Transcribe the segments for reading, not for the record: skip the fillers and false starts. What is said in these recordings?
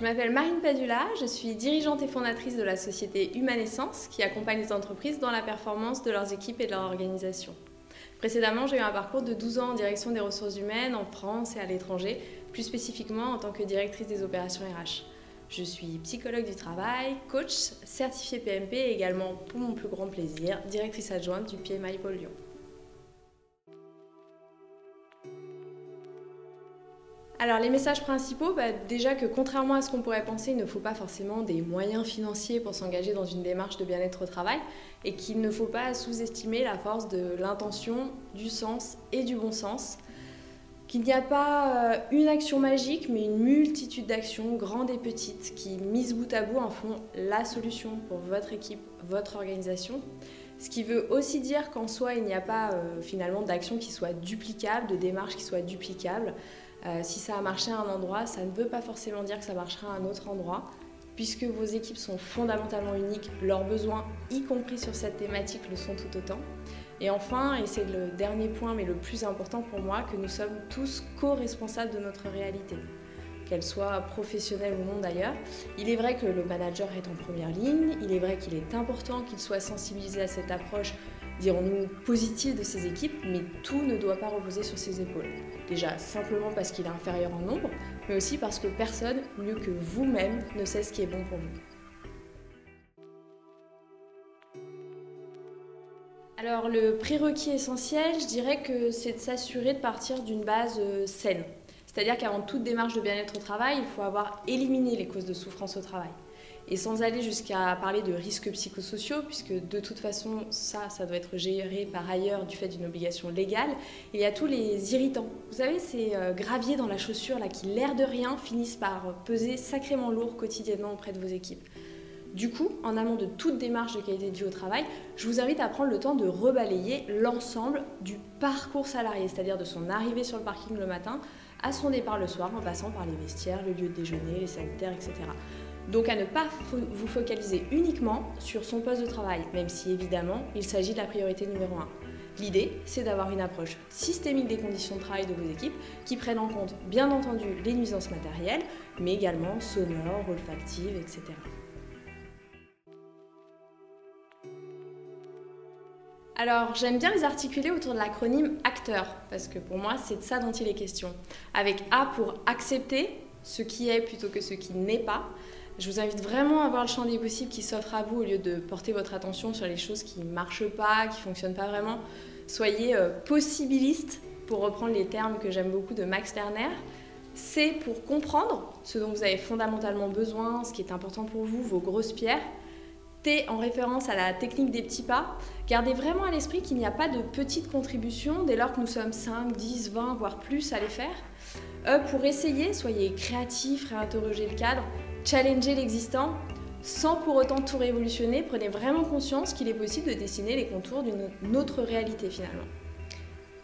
Je m'appelle Marine Padula, je suis dirigeante et fondatrice de la société Humanescence qui accompagne les entreprises dans la performance de leurs équipes et de leur organisation. Précédemment, j'ai eu un parcours de 12 ans en direction des ressources humaines en France et à l'étranger, plus spécifiquement en tant que directrice des opérations RH. Je suis psychologue du travail, coach, certifiée PMP et également, pour mon plus grand plaisir, directrice adjointe du PMI Pôle Lyon. Alors les messages principaux, déjà que contrairement à ce qu'on pourrait penser, il ne faut pas forcément des moyens financiers pour s'engager dans une démarche de bien-être au travail et qu'il ne faut pas sous-estimer la force de l'intention, du sens et du bon sens. Qu'il n'y a pas une action magique mais une multitude d'actions, grandes et petites, qui mises bout à bout en font la solution pour votre équipe, votre organisation. Ce qui veut aussi dire qu'en soi, il n'y a pas finalement d'action qui soit duplicable, de démarche qui soit duplicable. Si ça a marché à un endroit, ça ne veut pas forcément dire que ça marchera à un autre endroit, puisque vos équipes sont fondamentalement uniques, leurs besoins, y compris sur cette thématique, le sont tout autant. Et enfin, et c'est le dernier point, mais le plus important pour moi, que nous sommes tous co-responsables de notre réalité, qu'elle soit professionnelle ou non d'ailleurs. Il est vrai que le manager est en première ligne, il est vrai qu'il est important qu'il soit sensibilisé à cette approche, dirons-nous, positive de ses équipes, mais tout ne doit pas reposer sur ses épaules. Déjà, simplement parce qu'il est inférieur en nombre, mais aussi parce que personne, mieux que vous-même, ne sait ce qui est bon pour vous. Alors, le prérequis essentiel, je dirais que c'est de s'assurer de partir d'une base saine. C'est-à-dire qu'avant toute démarche de bien-être au travail, il faut avoir éliminé les causes de souffrance au travail. Et sans aller jusqu'à parler de risques psychosociaux, puisque de toute façon, ça doit être géré par ailleurs du fait d'une obligation légale, il y a tous les irritants. Vous savez, ces graviers dans la chaussure là, qui, l'air de rien, finissent par peser sacrément lourd quotidiennement auprès de vos équipes. Du coup, en amont de toute démarche de qualité de vie au travail, je vous invite à prendre le temps de rebalayer l'ensemble du parcours salarié, c'est-à-dire de son arrivée sur le parking le matin à son départ le soir, en passant par les vestiaires, le lieu de déjeuner, les sanitaires, etc. Donc à ne pas vous focaliser uniquement sur son poste de travail, même si évidemment il s'agit de la priorité numéro 1. L'idée, c'est d'avoir une approche systémique des conditions de travail de vos équipes qui prennent en compte bien entendu les nuisances matérielles, mais également sonores, olfactives, etc. Alors, j'aime bien les articuler autour de l'acronyme ACTEUR, parce que pour moi, c'est de ça dont il est question. Avec A pour accepter ce qui est plutôt que ce qui n'est pas. Je vous invite vraiment à voir le champ des possibles qui s'offre à vous au lieu de porter votre attention sur les choses qui ne marchent pas, qui ne fonctionnent pas vraiment. Soyez possibiliste, pour reprendre les termes que j'aime beaucoup de Max Lerner. C pour comprendre ce dont vous avez fondamentalement besoin, ce qui est important pour vous, vos grosses pierres. T en référence à la technique des petits pas. Gardez vraiment à l'esprit qu'il n'y a pas de petites contributions dès lors que nous sommes 5, 10, 20, voire plus à les faire. E pour essayer, soyez créatifs, réinterrogez le cadre, challengez l'existant, sans pour autant tout révolutionner, prenez vraiment conscience qu'il est possible de dessiner les contours d'une autre réalité finalement.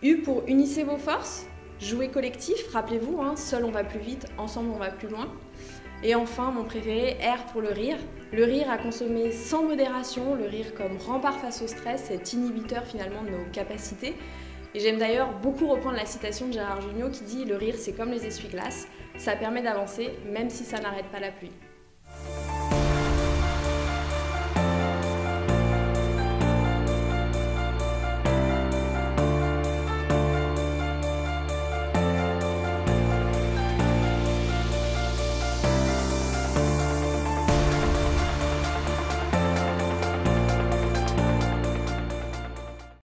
U pour unissez vos forces, jouez collectif, rappelez-vous, seul on va plus vite, ensemble on va plus loin. Et enfin, mon préféré, R pour le rire à consommer sans modération, le rire comme rempart face au stress, cet inhibiteur finalement de nos capacités. Et j'aime d'ailleurs beaucoup reprendre la citation de Gérard Jugnot qui dit « Le rire c'est comme les essuie-glaces, ça permet d'avancer même si ça n'arrête pas la pluie ».